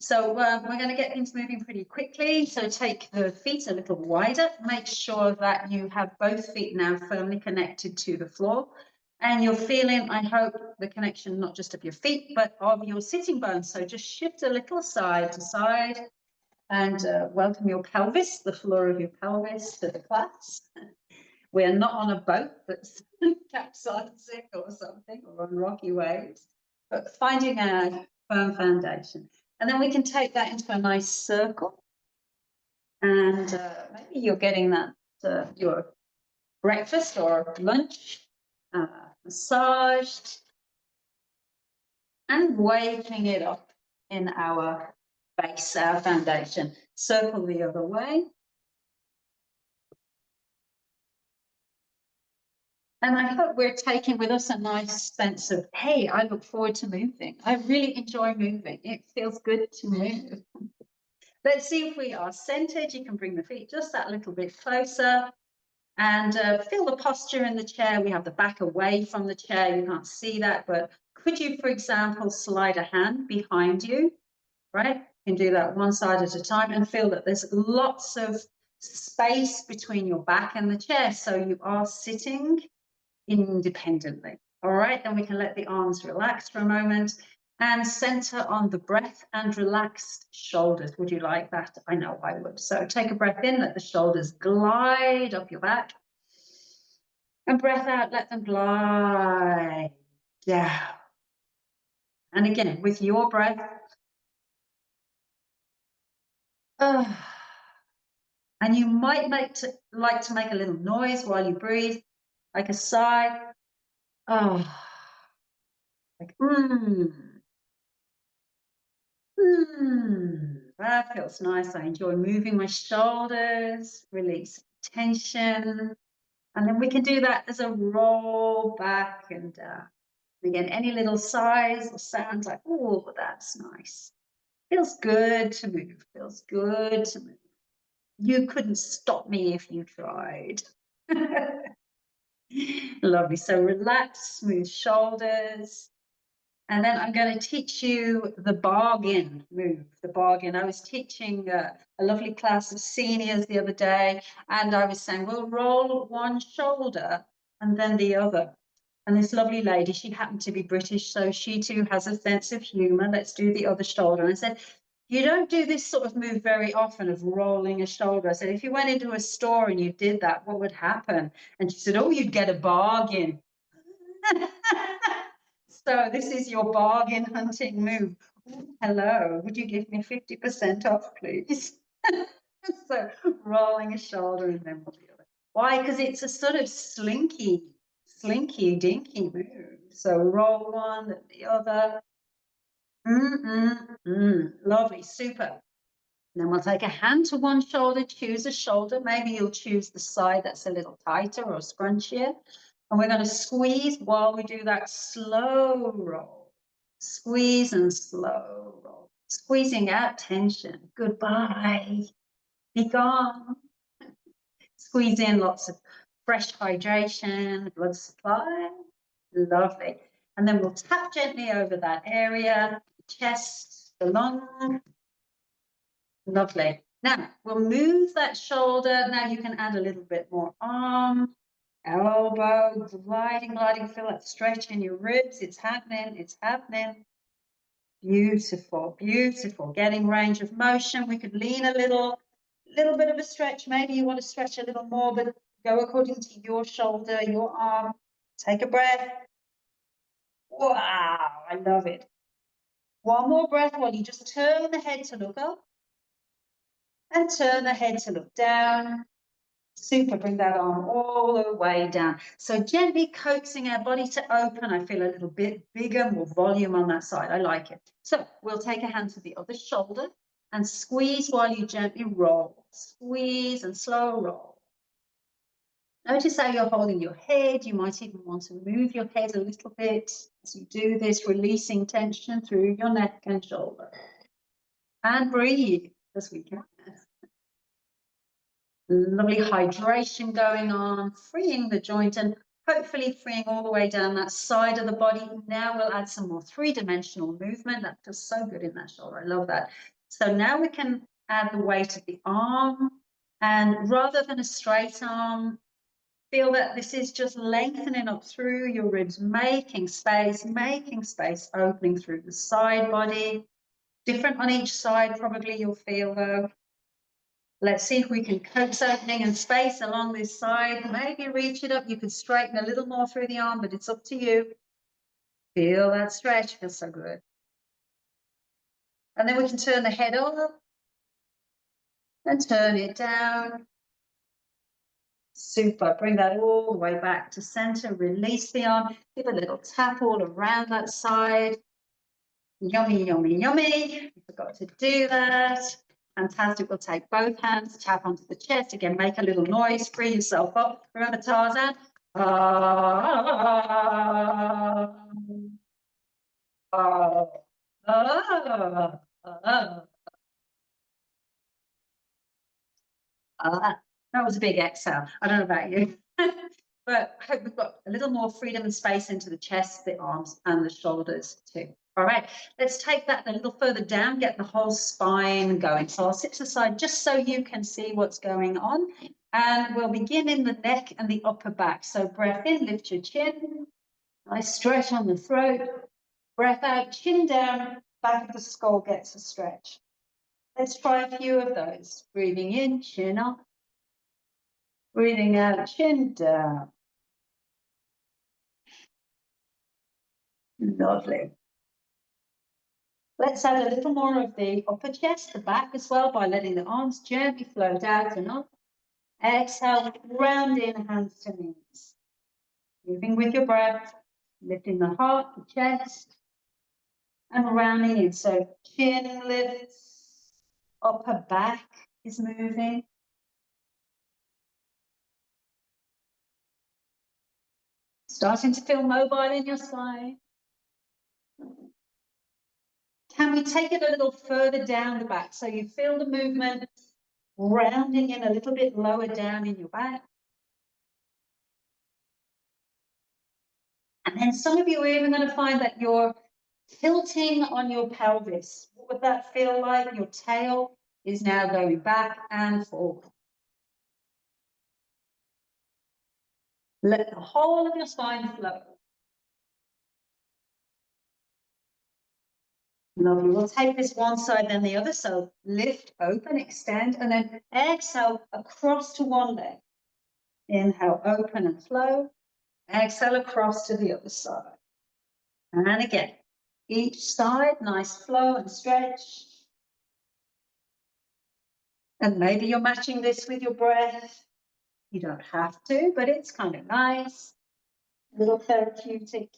So we're going to get things moving pretty quickly. So take the feet a little wider. Make sure that you have both feet now firmly connected to the floor. And you're feeling, I hope, the connection not just of your feet, but of your sitting bones. So just shift a little side to side and welcome your pelvis, the floor of your pelvis, to the class. We're not on a boat that's capsizing or something, or on rocky waves, but finding a firm foundation. And then we can take that into a nice circle. And maybe you're getting that your breakfast or lunch massaged and waking it up in our base, our foundation. Circle the other way. And I hope we're taking with us a nice sense of, hey, I look forward to moving. I really enjoy moving. It feels good to move. Let's see if we are centered. You can bring the feet just that little bit closer and feel the posture in the chair. We have the back away from the chair. You can't see that, but could you, for example, slide a hand behind you, right? You can do that one side at a time and feel that there's lots of space between your back and the chair. So you are sitting independently. All right, then we can let the arms relax for a moment and center on the breath and relaxed shoulders. Would you like that? I know I would. So take a breath in, let the shoulders glide up your back. And breath out, let them glide down. And again, with your breath. And you might like to make a little noise while you breathe, like a sigh. Like, that feels nice. I enjoy moving my shoulders, release tension. And then we can do that as a roll back and again, any little sighs or sounds like, oh, that's nice. Feels good to move, feels good to move. You couldn't stop me if you tried. Lovely. So relax, smooth shoulders. And then I'm going to teach you the bargain move, the bargain. I was teaching a lovely class of seniors the other day, and I was saying, we'll roll one shoulder and then the other. And this lovely lady, she happened to be British, so she too has a sense of humor. Let's do the other shoulder. And I said, you don't do this sort of move very often of rolling a shoulder. I said, if you went into a store and you did that, what would happen? And she said, oh, you'd get a bargain. So this is your bargain hunting move. Hello, would you give me 50% off, please? So rolling a shoulder and then the other. Why? Because it's a sort of slinky dinky move. So roll one, then the other. Lovely, super. And then we'll take a hand to one shoulder, choose a shoulder. Maybe you'll choose the side that's a little tighter or scrunchier. And we're going to squeeze while we do that slow roll. Squeeze and slow roll. Squeezing out tension. Goodbye. Be gone. Squeeze in lots of fresh hydration, blood supply. Lovely. And then we'll tap gently over that area, chest, the lung. Lovely. Now, we'll move that shoulder. Now you can add a little bit more arm. Elbow, gliding, feel that stretch in your ribs. It's happening, it's happening. Beautiful, beautiful. Getting range of motion. We could lean a little bit of a stretch. Maybe you want to stretch a little more, but go according to your shoulder, your arm. Take a breath. Wow, I love it. One more breath while you just turn the head to look up and turn the head to look down. Super, bring that arm all the way down. So gently coaxing our body to open. I feel a little bit bigger, more volume on that side. I like it. So we'll take a hand to the other shoulder and squeeze while you gently roll. Squeeze and slow roll. Notice how you're holding your head. You might even want to move your head a little bit as you do this, releasing tension through your neck and shoulder. And breathe as we can. Lovely hydration going on, freeing the joint and hopefully freeing all the way down that side of the body. Now we'll add some more three-dimensional movement. That feels so good in that shoulder. I love that. So now we can add the weight of the arm, and rather than a straight arm, feel that this is just lengthening up through your ribs, making space, opening through the side body. Different on each side, probably you'll feel though. Let's see if we can coax opening and space along this side. Maybe reach it up. You could straighten a little more through the arm, but it's up to you. Feel that stretch, feels so good. And then we can turn the head up and turn it down. Super, bring that all the way back to center, release the arm, give a little tap all around that side. Yummy, yummy, yummy. We forgot to do that. Fantastic, we'll take both hands, tap onto the chest, again, make a little noise, free yourself up. Remember Tarzan? That was a big exhale. I don't know about you. But I hope we've got a little more freedom and space into the chest, the arms, and the shoulders too. All right, let's take that a little further down, get the whole spine going. So I'll sit aside just so you can see what's going on. And we'll begin in the neck and the upper back. So breath in, lift your chin. Nice stretch on the throat. Breath out, chin down, back of the skull gets a stretch. Let's try a few of those. Breathing in, chin up. Breathing out, chin down. Lovely. Let's add a little more of the upper chest, the back as well, by letting the arms gently float out and up. Exhale, round in, hands to knees. Moving with your breath, lifting the heart, the chest, and rounding in. So chin lifts, upper back is moving. Starting to feel mobile in your spine. Can we take it a little further down the back? So you feel the movement rounding in a little bit lower down in your back. And then some of you are even going to find that you're tilting on your pelvis. What would that feel like? Your tail is now going back and forward. Let the whole of your spine flow. Lovely. We'll take this one side, then the other. So lift, open, extend, and then exhale across to one leg. Inhale, open and flow. Exhale across to the other side. And again, each side, nice flow and stretch. And maybe you're matching this with your breath. You don't have to, but it's kind of nice. A little therapeutic.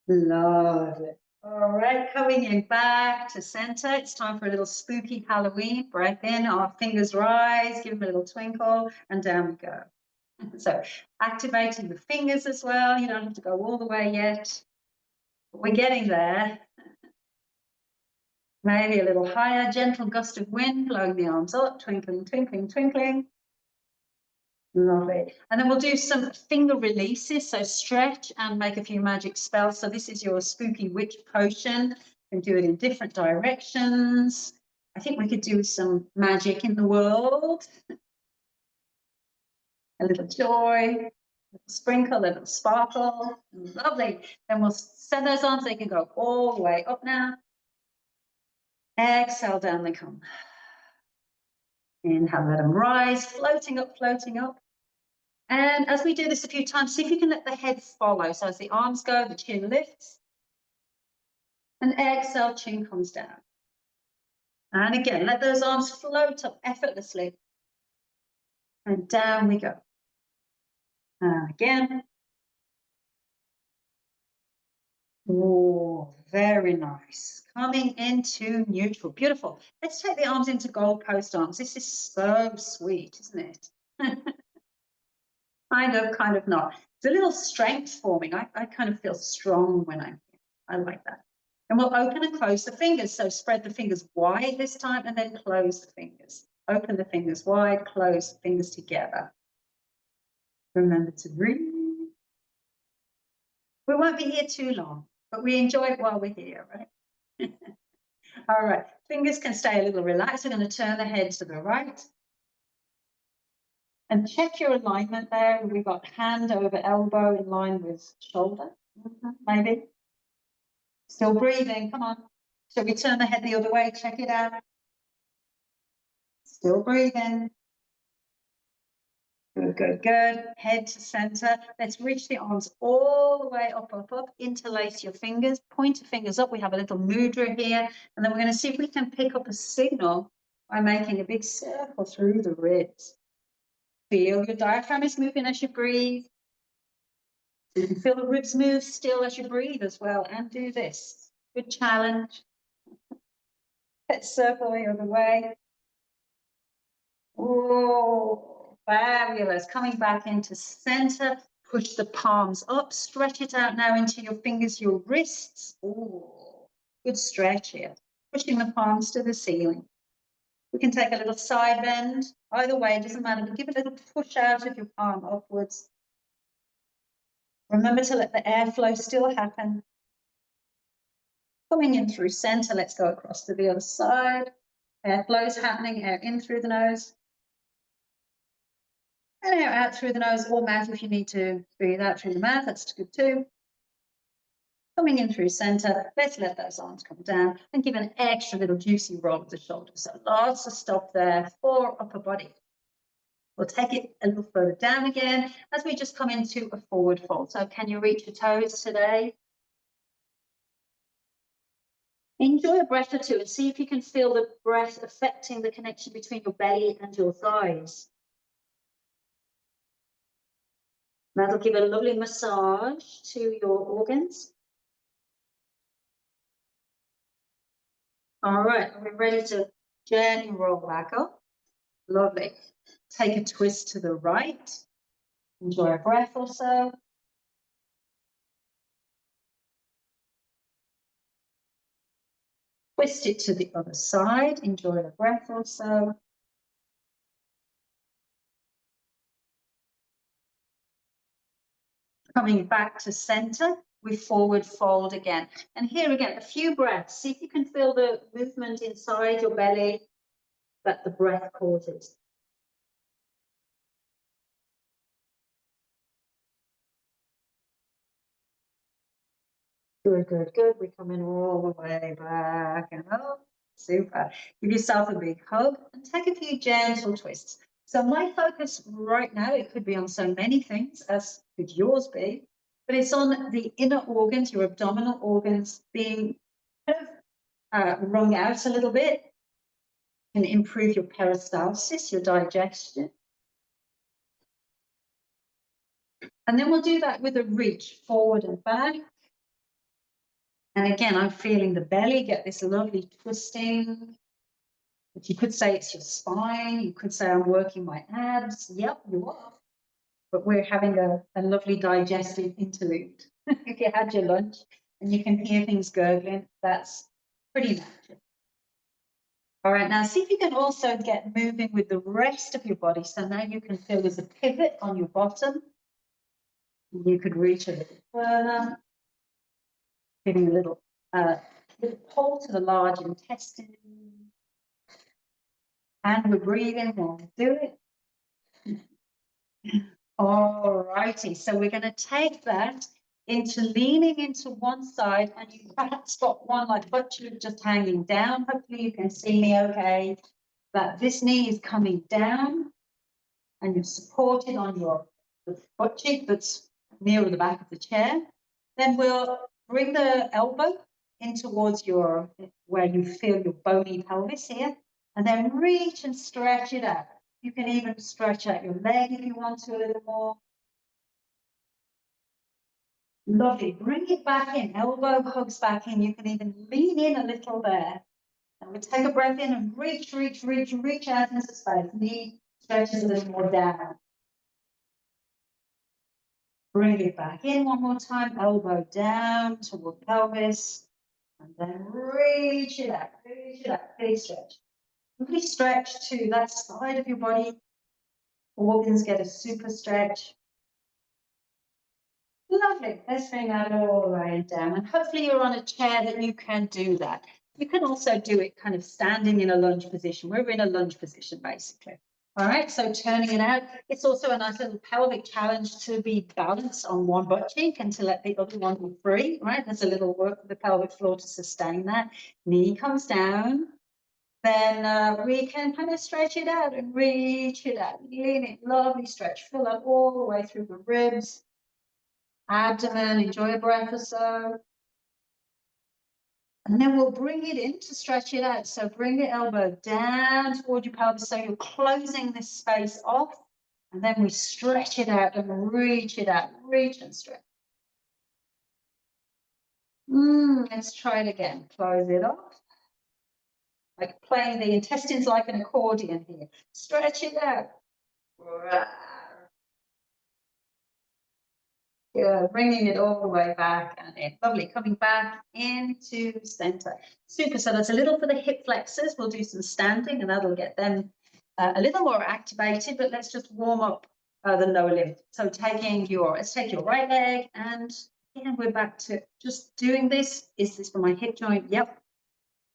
Lovely. All right, coming in back to center. It's time for a little spooky Halloween. Breath in, our fingers rise, give them a little twinkle, and down we go. So activating the fingers as well. You don't have to go all the way yet. We're getting there. Maybe a little higher, gentle gust of wind, blowing the arms up, twinkling, twinkling, twinkling. Lovely. And then we'll do some finger releases, so stretch and make a few magic spells. So this is your spooky witch potion. You can do it in different directions. I think we could do some magic in the world. A little joy, a little sprinkle, a little sparkle. Lovely. Then we'll send those arms. They can go all the way up now. Exhale, down they come. Inhale, let them rise, floating up, floating up. And as we do this a few times, see if you can let the head follow. So as the arms go, the chin lifts. And exhale, chin comes down. And again, let those arms float up effortlessly. And down we go. And again. Oh, very nice. Coming into neutral. Beautiful. Let's take the arms into goalpost arms. This is so sweet, isn't it? Kind of not. It's a little strength forming. I kind of feel strong when I'm here. I like that. And we'll open and close the fingers. So spread the fingers wide this time and then close the fingers. Open the fingers wide, close the fingers together. Remember to breathe. We won't be here too long, but we enjoy it while we're here, right? All right, fingers can stay a little relaxed. We're going to turn the head to the right. And check your alignment there. We've got hand over elbow in line with shoulder, maybe. Still breathing, come on. So we turn the head the other way, check it out. Still breathing. Good, good, good. Head to center. Let's reach the arms all the way up, up, up. Interlace your fingers. Point your fingers up. We have a little mudra here. And then we're going to see if we can pick up a signal by making a big circle through the ribs. Feel your diaphragm is moving as you breathe. You can feel the ribs move still as you breathe as well. And do this. Good challenge. Let's circle the other way. Oh, fabulous. Coming back into center. Push the palms up. Stretch it out now into your fingers, your wrists. Oh, good stretch here. Pushing the palms to the ceiling. We can take a little side bend. Either way, it doesn't matter. But give a little push out of your palm upwards. Remember to let the airflow still happen. Coming in through center, let's go across to the other side. Airflow is happening, air in through the nose. And air out through the nose or mouth if you need to breathe out through the mouth, that's good too. Coming in through center, let's let those arms come down and give an extra little juicy roll of the shoulders. So lots of stop there for upper body. We'll take it a little further down again as we just come into a forward fold. So can you reach your toes today? Enjoy a breath or two and see if you can feel the breath affecting the connection between your belly and your thighs. That'll give a lovely massage to your organs. All right, are we ready to gently roll back up? Lovely. Take a twist to the right. Enjoy a breath or so. Twist it to the other side. Enjoy a breath or so. Coming back to center, we forward fold again. And here again, a few breaths. See if you can feel the movement inside your belly that the breath causes. Good, good, good. We're coming all the way back and up. Super. Give yourself a big hug and take a few gentle twists. So my focus right now, it could be on so many things, as could yours be, but it's on the inner organs, your abdominal organs being kind of wrung out a little bit. Can improve your peristalsis, your digestion. And then we'll do that with a reach forward and back. And again, I'm feeling the belly get this lovely twisting. But you could say it's your spine. You could say I'm working my abs. Yep, you are. But we're having a lovely digestive interlude. If you had your lunch and you can hear things gurgling, that's pretty natural. All right, now see if you can also get moving with the rest of your body. So now you can feel there's a pivot on your bottom. You could reach a little further. Giving a little pull to the large intestine. And we're breathing while we do it. All righty, so we're going to take that into leaning into one side, and you perhaps got one like butt cheek just hanging down. Hopefully you can see me okay. That this knee is coming down, and you're supported on your butt cheek that's nearer the back of the chair. Then we'll bring the elbow in towards your, where you feel your bony pelvis here, and then reach and stretch it out. You can even stretch out your leg if you want to a little more. Lovely. Bring it back in. Elbow hugs back in. You can even lean in a little there. And we take a breath in and reach, reach, reach, reach out into space. Knee stretches a little more down. Bring it back in one more time. Elbow down toward pelvis. And then reach it out. Reach it out. Big stretch. Really stretch to that side of your body. Organs get a super stretch. Lovely. Let's bring that all the way down. And hopefully you're on a chair that you can do that. You can also do it kind of standing in a lunge position. We're in a lunge position, basically. All right, so turning it out. It's also a nice little pelvic challenge to be balanced on one butt cheek and to let the other one be free, right? There's a little work with the pelvic floor to sustain that. Knee comes down. Then we can kind of stretch it out and reach it out. Lean it, lovely stretch. Fill that all the way through the ribs, abdomen. Enjoy a breath or so. And then we'll bring it in to stretch it out. So bring the elbow down toward your pelvis. So you're closing this space off. And then we stretch it out and reach it out. Reach and stretch. Let's try it again. Close it off. Like playing the intestines like an accordion here. Stretch it out. Good, bringing it all the way back and in. Lovely, coming back into center. Super, so that's a little for the hip flexors. We'll do some standing and that'll get them a little more activated, but let's just warm up the lower limb. So let's take your right leg and again, we're back to just doing this. Is this for my hip joint? Yep.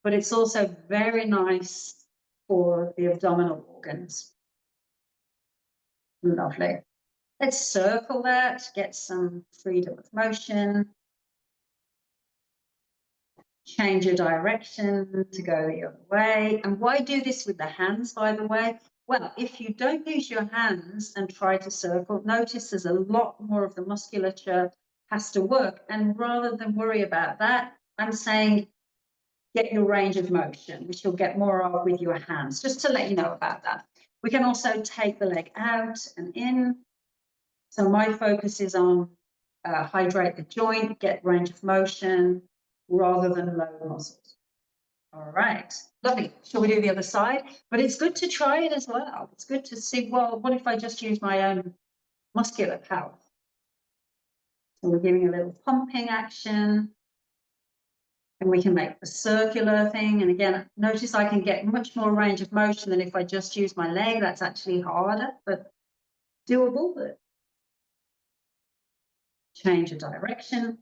But it's also very nice for the abdominal organs. Lovely. Let's circle that, get some freedom of motion. Change your direction to go the other way. And why do this with the hands, by the way? Well, if you don't use your hands and try to circle, notice there's a lot more of the musculature has to work. And rather than worry about that, I'm saying get your range of motion, which you'll get more of with your hands, just to let you know about that. We can also take the leg out and in. So my focus is on hydrate the joint, get range of motion, rather than load muscles. All right, lovely. Shall we do the other side? But it's good to try it as well. It's good to see, well, what if I just use my own muscular power? So we're giving a little pumping action. And we can make the circular thing. And again, notice I can get much more range of motion than if I just use my leg. That's actually harder, but doable. But change of direction.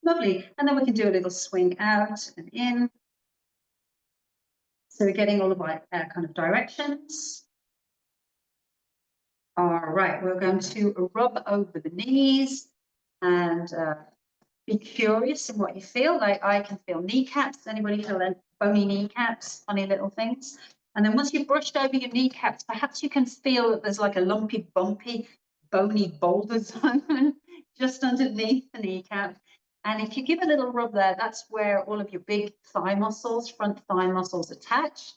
Lovely. And then we can do a little swing out and in. So we're getting all of our kind of directions. All right, we're going to rub over the knees and be curious in what you feel. Like I can feel kneecaps. Anybody feel bony kneecaps, funny little things? And then once you've brushed over your kneecaps, perhaps you can feel that there's like a lumpy, bumpy, bony boulder zone just underneath the kneecap. And if you give a little rub there, that's where all of your big thigh muscles, front thigh muscles attach.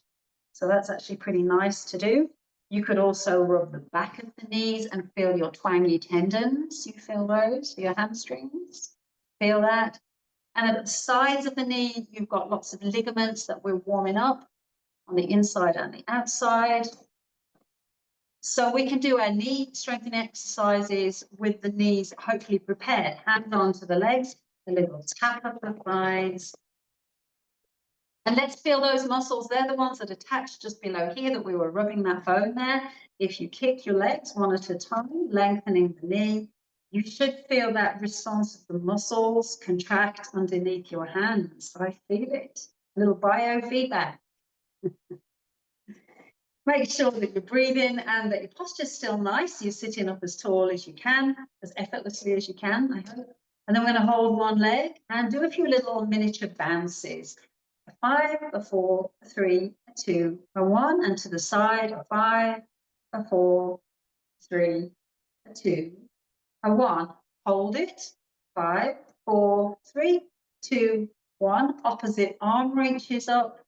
So that's actually pretty nice to do. You could also rub the back of the knees and feel your twangy tendons. You feel those for your hamstrings? Feel that? And at the sides of the knee, you've got lots of ligaments that we're warming up on the inside and the outside. So we can do our knee strengthening exercises with the knees hopefully prepared. Hands onto the legs, a little tap of the thighs. And let's feel those muscles. They're the ones that attach just below here that we were rubbing that bone there. If you kick your legs one at a time, lengthening the knee, you should feel that response of the muscles contract underneath your hands. I feel it. A little biofeedback. Make sure that you're breathing and that your posture's still nice. You're sitting up as tall as you can, as effortlessly as you can, I hope. And then we're going to hold one leg and do a few little miniature bounces. A 5, a 4, a 3, a 2, a 1, and to the side, a 5, a 4, 3, a 2, a 1. Hold it. 5, 4, 3, 2, 1. Opposite arm reaches up.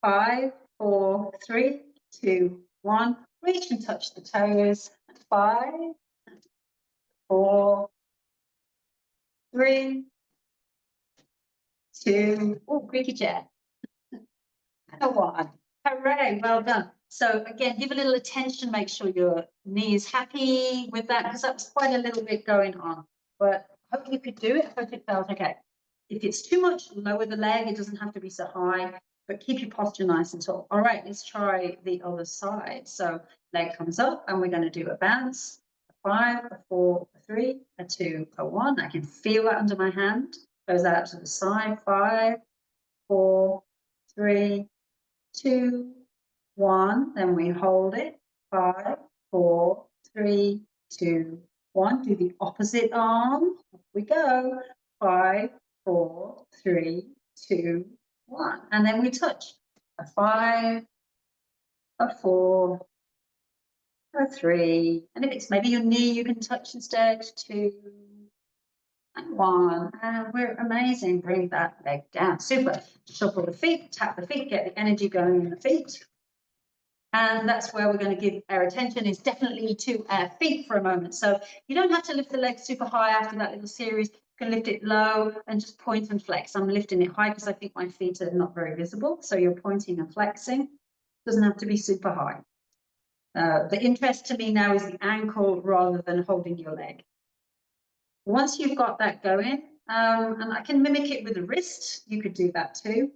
5, 4, 3, 2, 1. Reach and touch the toes. 5, 4, 3, 2. Oh, creaky chair. 1. Hooray, well done. So again, give a little attention, make sure your knee is happy with that, because that's quite a little bit going on. But I hope you could do it. I hope it felt okay. If it's too much, lower the leg. It doesn't have to be so high, but keep your posture nice and tall. All right, let's try the other side. So leg comes up and we're going to do a bounce. A 5, a 4, a 3, a 2, a 1. I can feel that under my hand. Goes out to the side. 5, 4, 3, 2, 1. Then we hold it. 5, 4, 3, 2, 1. Do the opposite arm. Off we go. 5, 4, 3, 2, 1. And then we touch. A 5, a 4, a 3. And if it's maybe your knee, you can touch instead. 2 and 1. And we're amazing. Bring that leg down. Super. Shuffle the feet, tap the feet, get the energy going in the feet. And that's where we're going to give our attention, is definitely to our feet for a moment. So you don't have to lift the legs super high after that little series. You can lift it low and just point and flex. I'm lifting it high because I think my feet are not very visible. So you're pointing and flexing. Doesn't have to be super high. The interest to me now is the ankle rather than holding your leg. Once you've got that going, and I can mimic it with the wrist, you could do that too.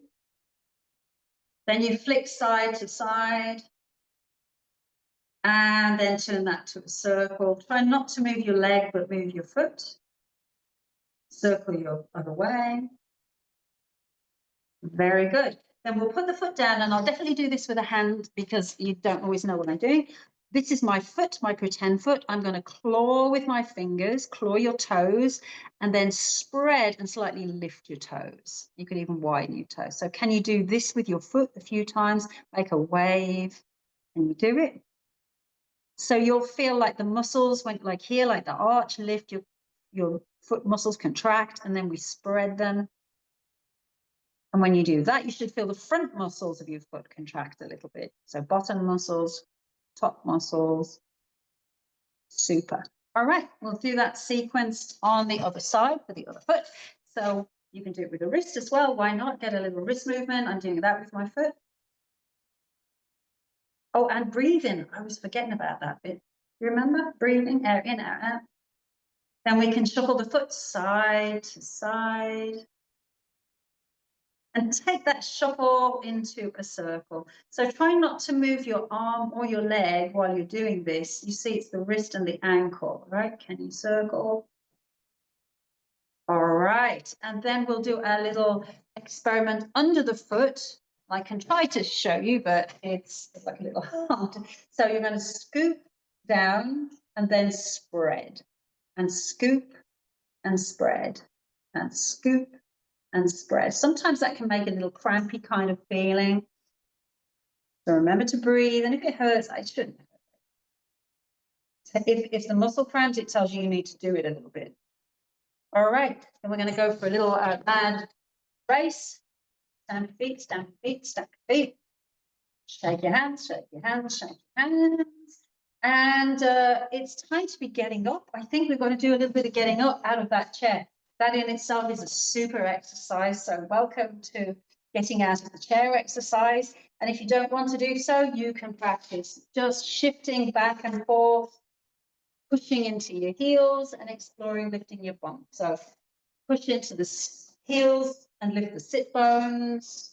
Then you flick side to side. And then turn that to a circle. Try not to move your leg, but move your foot. Circle your other way. Very good. Then we'll put the foot down, and I'll definitely do this with a hand because you don't always know what I'm doing. This is my foot, my pretend foot. I'm going to claw with my fingers, claw your toes, and then spread and slightly lift your toes. You could even widen your toes. So can you do this with your foot a few times? Make a wave. Can you do it? So you'll feel like the muscles went like here, like the arch, lift, your foot muscles contract, and then we spread them. And when you do that, you should feel the front muscles of your foot contract a little bit. So bottom muscles, top muscles. Super. All right, we'll do that sequenced on the other side for the other foot. So you can do it with the wrist as well. Why not? Get a little wrist movement. I'm doing that with my foot. Oh, and breathing. I was forgetting about that bit. You remember? Breathing, air in, air out. Then we can shuffle the foot side to side. And take that shuffle into a circle. So try not to move your arm or your leg while you're doing this. You see it's the wrist and the ankle, right? Can you circle? All right. And then we'll do a little experiment under the foot. I can try to show you, but it's like a little hard. So you're going to scoop down and then spread, and scoop and spread, and scoop and spread. Sometimes that can make a little crampy kind of feeling. So remember to breathe, and if it hurts, I shouldn't. So if the muscle cramps, it tells you need to do it a little bit. All right, then we're going to go for a little mad race. Stand your feet, stand your feet, stand your feet. Shake your hands, shake your hands, shake your hands. And it's time to be getting up. I think we've got to do a little bit of getting up out of that chair. That in itself is a super exercise. So welcome to getting out of the chair exercise. And if you don't want to do so, you can practice just shifting back and forth, pushing into your heels and exploring lifting your bum. So push into the heels and lift the sit bones.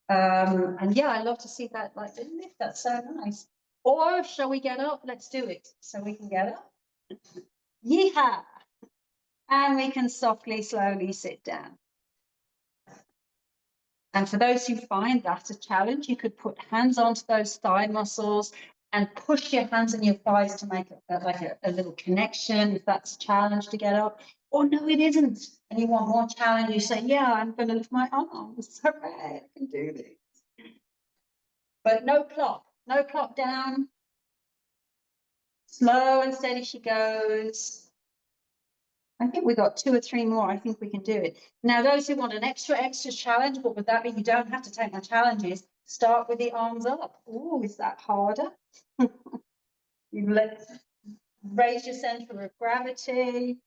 And yeah, I love to see that like lift. That's so nice. Or shall we get up? Let's do it. So we can get up. Yeehaw. And we can softly, slowly sit down. And for those who find that a challenge, you could put hands onto those thigh muscles and push your hands and your thighs to make a little connection, if that's a challenge to get up. Or no, it isn't. And you want more challenge, you say, yeah, I'm going to lift my arms. Hooray, I can do this. But no plop down. Slow and steady she goes. I think we got 2 or 3 more. I think we can do it. Now, those who want an extra challenge, what would that be? You don't have to take my challenges. Start with the arms up. Oh, is that harder? Raise your center of gravity.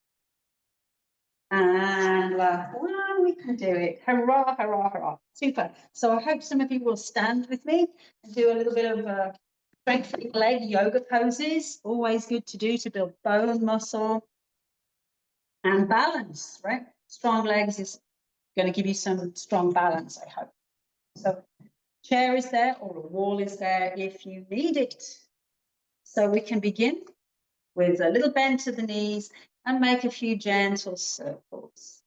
And well, we can do it. Hurrah, hurrah, hurrah. Super. So I hope some of you will stand with me and do a little bit of strengthening leg yoga poses. Always good to do to build bone muscle. And balance, right? Strong legs is going to give you some strong balance, I hope. So chair is there or a wall is there if you need it. So we can begin with a little bend to the knees and make a few gentle circles.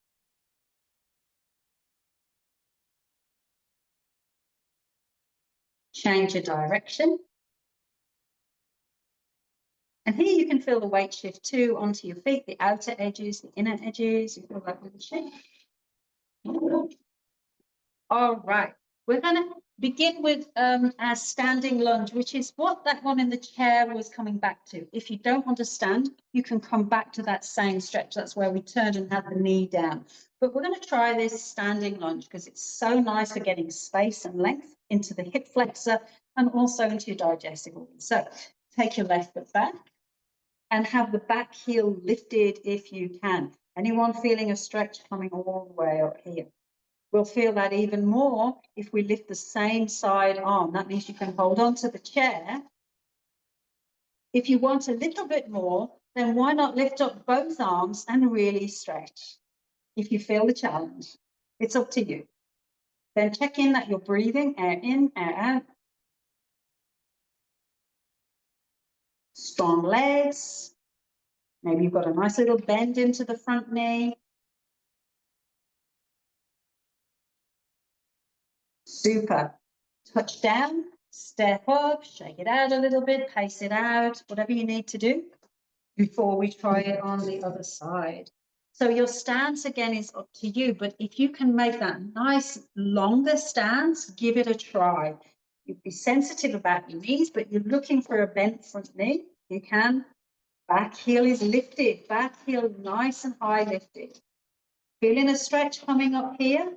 Change your direction. And here you can feel the weight shift too onto your feet, the outer edges, the inner edges. You feel that little shift. All right. We're going to begin with our standing lunge, which is what that one in the chair was coming back to. If you don't want to stand, you can come back to that same stretch. That's where we turned and had the knee down. But we're going to try this standing lunge because it's so nice for getting space and length into the hip flexor and also into your digestive organs. So take your left foot back and have the back heel lifted if you can. Anyone feeling a stretch coming all the way up here? We'll feel that even more if we lift the same side arm. That means you can hold on to the chair. If you want a little bit more, then why not lift up both arms and really stretch? If you feel the challenge, it's up to you. Then check in that you're breathing, air in, air out. Strong legs. Maybe you've got a nice little bend into the front knee. Super. Touch down, step up, shake it out a little bit, pace it out, whatever you need to do before we try it on the other side. So your stance again is up to you, but if you can make that nice longer stance, give it a try. You'd be sensitive about your knees, but you're looking for a bent front knee, you can. Back heel is lifted, back heel nice and high lifted. Feeling a stretch coming up here?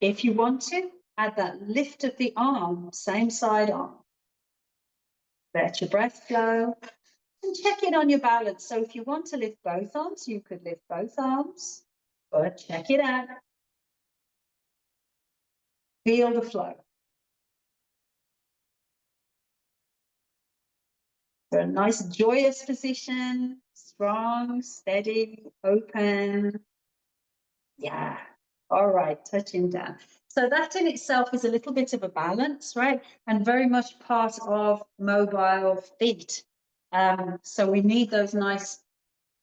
If you want to, add that lift of the arm, same side arm. Let your breath flow and check in on your balance. So if you want to lift both arms, you could lift both arms, but check it out. Feel the flow. So a nice joyous position, strong, steady, open. Yeah. All right, touching down. So that in itself is a little bit of a balance, right? And very much part of mobile feet. So we need those nice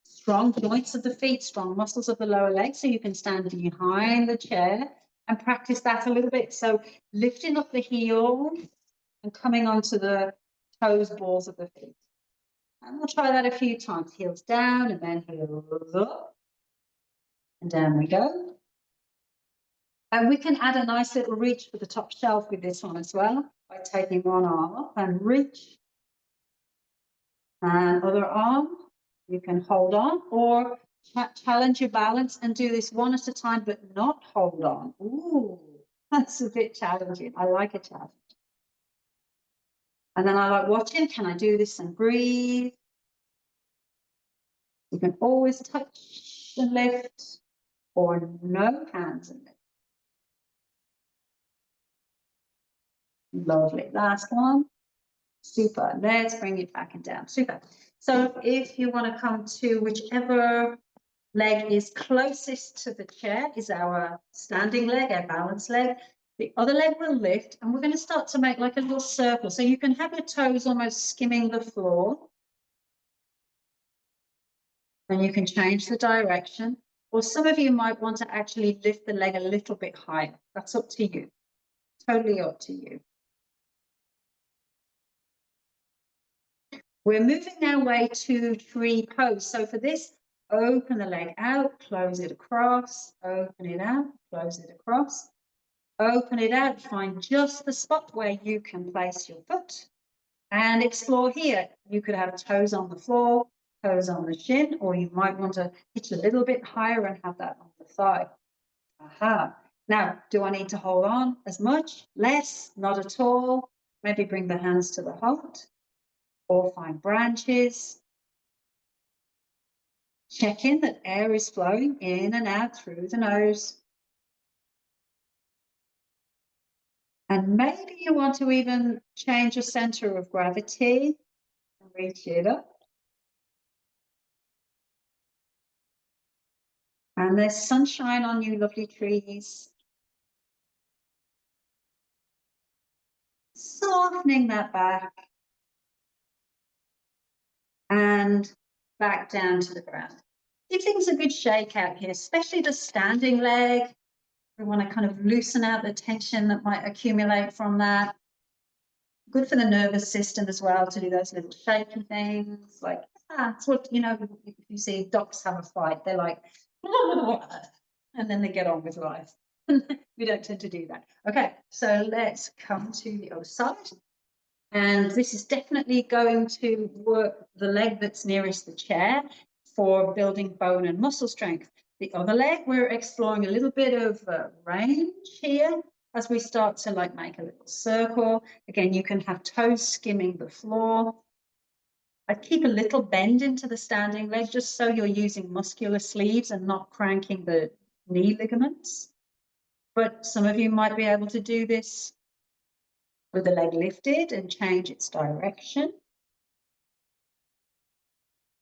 strong joints of the feet, strong muscles of the lower leg, so you can stand behind the chair and practice that a little bit. So lifting up the heel and coming onto the toes, balls of the feet. And we'll try that a few times. Heels down and then heels up. And down we go. And we can add a nice little reach for the top shelf with this one as well by taking one arm up and reach. And other arm, you can hold on or challenge your balance and do this one at a time, but not hold on. Ooh, that's a bit challenging. I like a challenge. And then I like watching, can I do this and breathe? You can always touch and lift or no hands and lift. Lovely. Last one. Super. Let's bring it back and down. Super. So if you want to come to whichever leg is closest to the chair is our standing leg, our balance leg. The other leg will lift, and we're going to start to make like a little circle. So you can have your toes almost skimming the floor. And you can change the direction. Or some of you might want to actually lift the leg a little bit higher. That's up to you. Totally up to you. We're moving our way to tree pose. So for this, open the leg out, close it across, open it out, close it across, open it out, find just the spot where you can place your foot and explore here. You could have toes on the floor, toes on the shin, or you might want to pitch a little bit higher and have that on the thigh. Aha. Now, do I need to hold on as much? Less? Not at all. Maybe bring the hands to the heart or find branches. Check in that air is flowing in and out through the nose. And maybe you want to even change your center of gravity and reach it up. And there's sunshine on you, lovely trees. Softening that back. and back down to the ground. Give things a good shake out here, especially the standing leg. We want to kind of loosen out the tension that might accumulate from that. Good for the nervous system as well to do those little shaky things. Like, it's what, you know, if you see ducks have a fight, they're like, and then they get on with life. We don't tend to do that. Okay, so let's come to the other side. And this is definitely going to work the leg that's nearest the chair for building bone and muscle strength. The other leg, we're exploring a little bit of range here as we start to like make a little circle. Again, you can have toes skimming the floor. I keep a little bend into the standing leg just so you're using muscular sleeves and not cranking the knee ligaments. But some of you might be able to do this with the leg lifted and change its direction.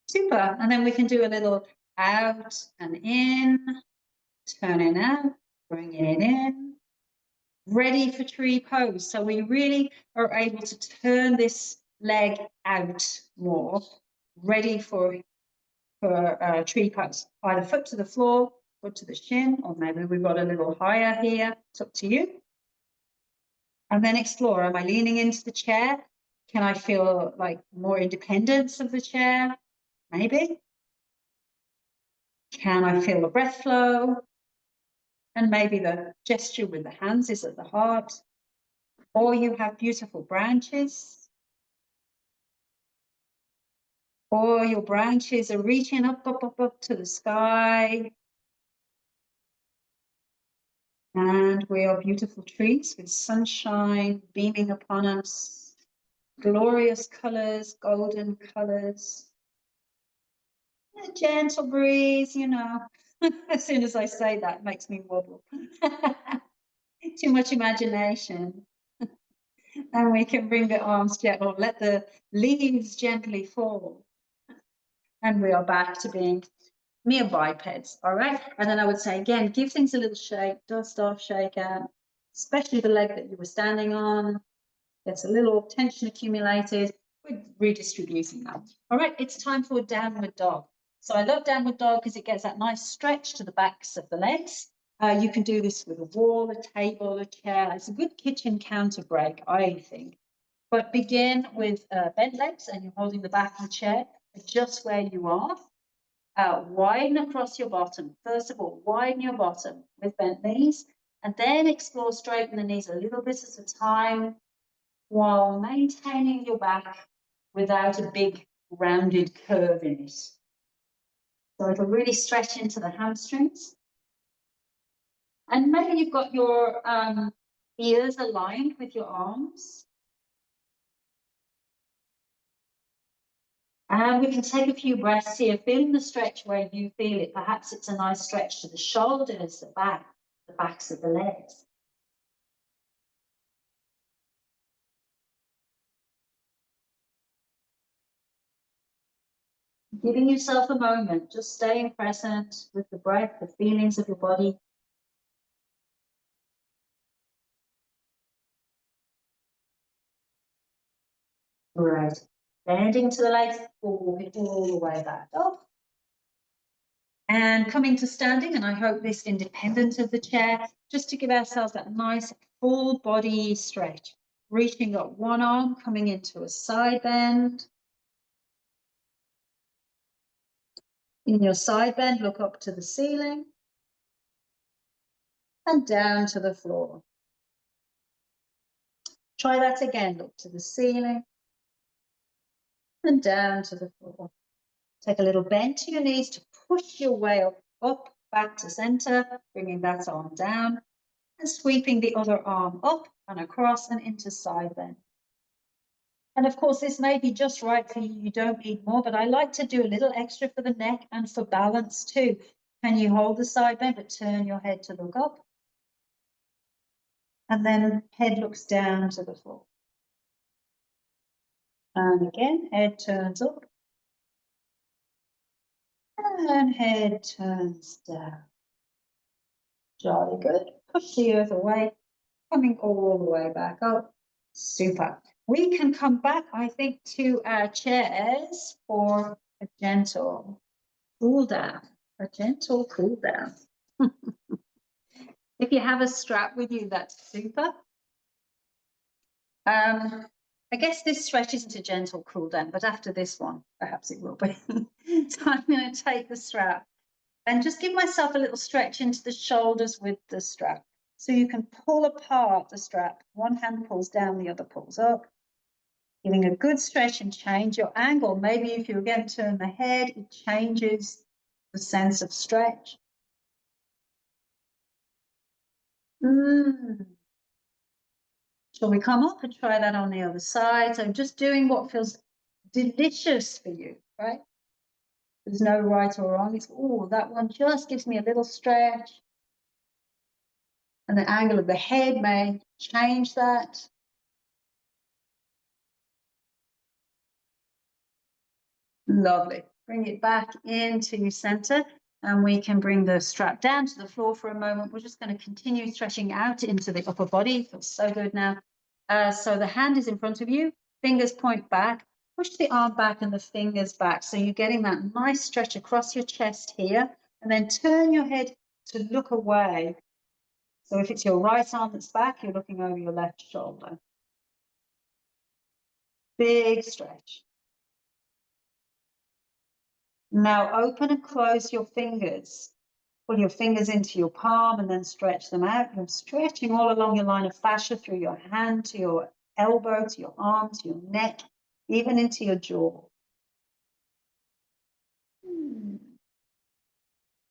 Super. And then we can do a little out and in, turning out, bringing it in, ready for tree pose. So we really are able to turn this leg out more, ready for tree pose. Either foot to the floor, foot to the shin, or maybe we've got a little higher here. It's up to you. And then explore. Am I leaning into the chair? Can I feel like more independence of the chair? Maybe. Can I feel the breath flow? And maybe the gesture with the hands is at the heart. Or you have beautiful branches. Or your branches are reaching up, up, up, up to the sky. And we are beautiful trees with sunshine beaming upon us. Glorious colors, golden colors. A gentle breeze, you know. As soon as I say that, it makes me wobble. Too much imagination. And we can bring the arms gently, or let the leaves gently fall. And we are back to being mere bipeds, all right? And then I would say, again, give things a little shake, dust off, shake out, especially the leg that you were standing on. Gets a little tension accumulated. We're redistributing that. All right, it's time for downward dog. So I love downward dog because it gets that nice stretch to the backs of the legs. You can do this with a wall, a table, a chair. It's a good kitchen counter break, I think. But begin with bent legs and you're holding the back of the chair, adjust where you are. Widen across your bottom. First of all, widen your bottom with bent knees, and then explore straighten the knees a little bit at a time while maintaining your back without a big rounded curve in it. So it'll really stretch into the hamstrings. And maybe you've got your ears aligned with your arms. And we can take a few breaths here, feeling the stretch where you feel it. Perhaps it's a nice stretch to the shoulders, the back, the backs of the legs. Giving yourself a moment, just staying present with the breath, the feelings of your body. Right. Bending to the legs, walking all the way back up. And coming to standing, and I hope this independent of the chair, just to give ourselves that nice full body stretch. Reaching up one arm, coming into a side bend. In your side bend, look up to the ceiling and down to the floor. Try that again, look to the ceiling and down to the floor. Take a little bend to your knees to push your way up, back to center, bringing that arm down and sweeping the other arm up and across and into side bend. And of course, this may be just right for you. You don't need more, but I like to do a little extra for the neck and for balance too. Can you hold the side bend, but turn your head to look up? And then head looks down to the floor. And again, head turns up. And head turns down. Jolly good. Push the earth away, coming all the way back up. Super. We can come back, I think, to our chairs for a gentle cool down. A gentle cool down. If you have a strap with you, that's super. I guess this stretch isn't a gentle cool down, but after this one, perhaps it will be. So I'm going to take the strap and just give myself a little stretch into the shoulders with the strap. So you can pull apart the strap. One hand pulls down, the other pulls up. Giving a good stretch and change your angle. Maybe if you again turn the head, it changes the sense of stretch. Shall we come up and try that on the other side? So just doing what feels delicious for you, right? There's no right or wrong. It's, oh, that one just gives me a little stretch. And the angle of the head may change that. Lovely. Bring it back into your center. And we can bring the strap down to the floor for a moment. We're just going to continue stretching out into the upper body. Feels so good now. So the hand is in front of you, fingers point back, push the arm back and the fingers back. So you're getting that nice stretch across your chest here, and then turn your head to look away. So if it's your right arm that's back, you're looking over your left shoulder. Big stretch. Now open and close your fingers. Pull your fingers into your palm and then stretch them out. You're stretching all along your line of fascia through your hand to your elbow, to your arm, to your neck, even into your jaw.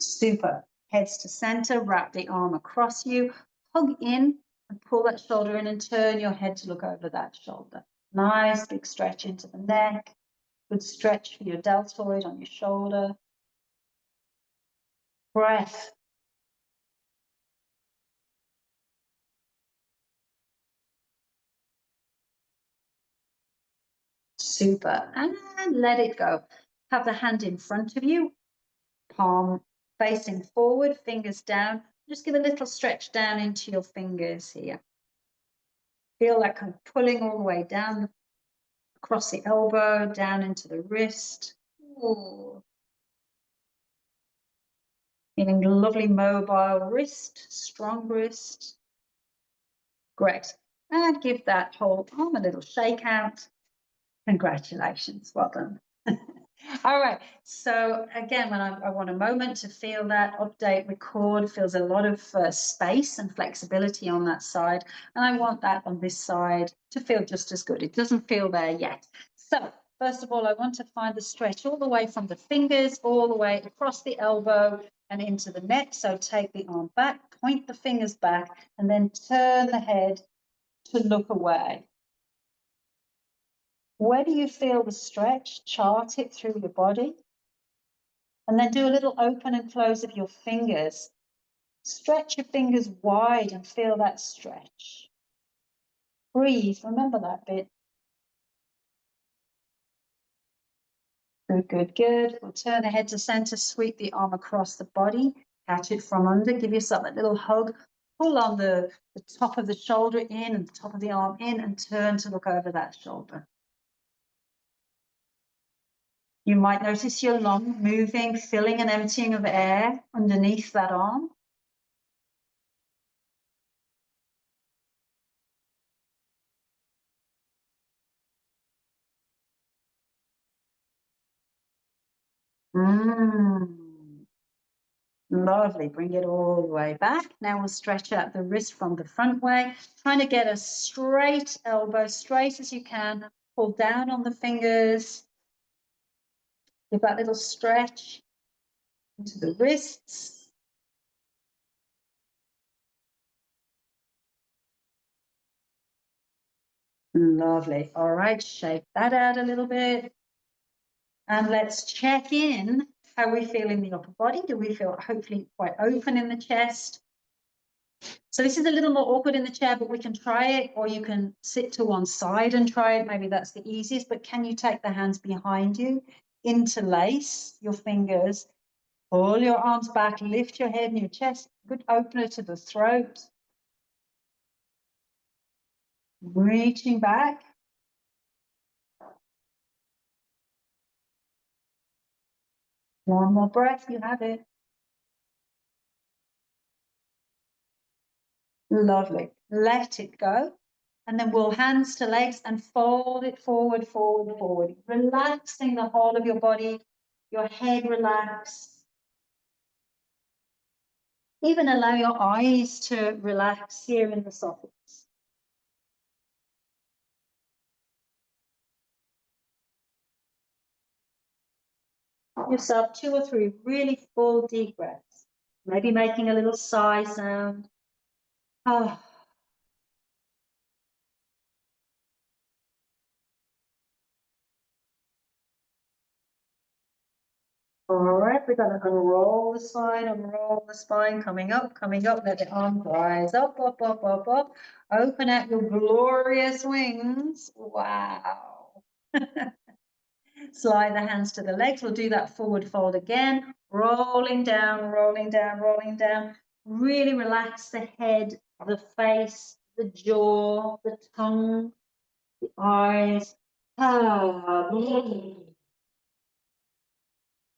Super. Heads to center, wrap the arm across you, hug in and pull that shoulder in and turn your head to look over that shoulder. Nice big stretch into the neck. Good stretch for your deltoid on your shoulder. Breath. Super. And let it go. Have the hand in front of you, palm facing forward, fingers down. Just give a little stretch down into your fingers here. Feel that kind of pulling all the way down across the elbow, down into the wrist. Ooh. Feeling lovely mobile wrist, strong wrist. Great. And give that whole arm a little shake out. Congratulations, well done. All right, so again, when I want a moment to feel that, update, record, feels a lot of space and flexibility on that side. And I want that on this side to feel just as good. It doesn't feel there yet. So first of all, I want to find the stretch all the way from the fingers, all the way across the elbow and into the neck. So take the arm back, point the fingers back, and then turn the head to look away. Where do you feel the stretch? Chart it through your body. And then do a little open and close of your fingers. Stretch your fingers wide and feel that stretch. Breathe, remember that bit. Good, good, good. We'll turn the head to center, sweep the arm across the body, catch it from under, give yourself a little hug, pull on the top of the shoulder in and the top of the arm in and turn to look over that shoulder. You might notice your lung moving, filling and emptying of air underneath that arm. Lovely. Bring it all the way back. Now we'll stretch out the wrist from the front way, trying to get a straight elbow, straight as you can. Pull down on the fingers. Give that little stretch into the wrists. Lovely. All right, shake that out a little bit. And let's check in how we feel in the upper body. Do we feel hopefully quite open in the chest? So this is a little more awkward in the chair, but we can try it, or you can sit to one side and try it. Maybe that's the easiest, but can you take the hands behind you, interlace your fingers, pull your arms back, lift your head and your chest, good opener to the throat. Reaching back. One more breath, you have it. Lovely. Let it go. And then we'll hands to legs and fold it forward, forward, forward. Relaxing the whole of your body, your head relax. Even allow your eyes to relax here in the sockets. Give yourself 2 or 3 really full deep breaths. Maybe making a little sigh sound. Oh. All right, we're going to unroll the spine, unroll the spine, coming up, let the arms rise up, up, up, up, up. Open out your glorious wings. Wow. Slide the hands to the legs. We'll do that forward fold again. Rolling down, rolling down, rolling down. Really relax the head, the face, the jaw, the tongue, the eyes.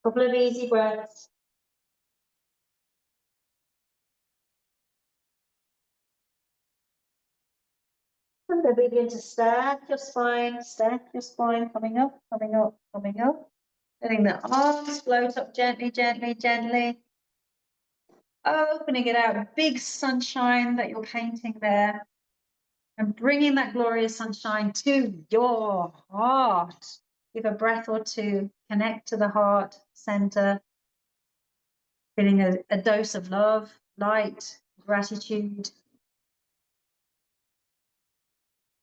Couple of easy breaths. And then begin to stack your spine, coming up, coming up, coming up. Letting the arms float up gently, gently, gently. Opening it out, big sunshine that you're painting there. And bringing that glorious sunshine to your heart. Give a breath or two, connect to the heart center. Feeling a dose of love, light, gratitude.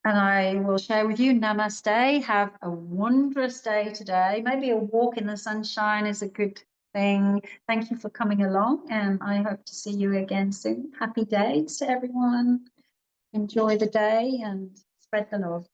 And I will share with you, namaste. Have a wondrous day today. Maybe a walk in the sunshine is a good thing. Thank you for coming along, and I hope to see you again soon. Happy days to everyone. Enjoy the day and spread the love.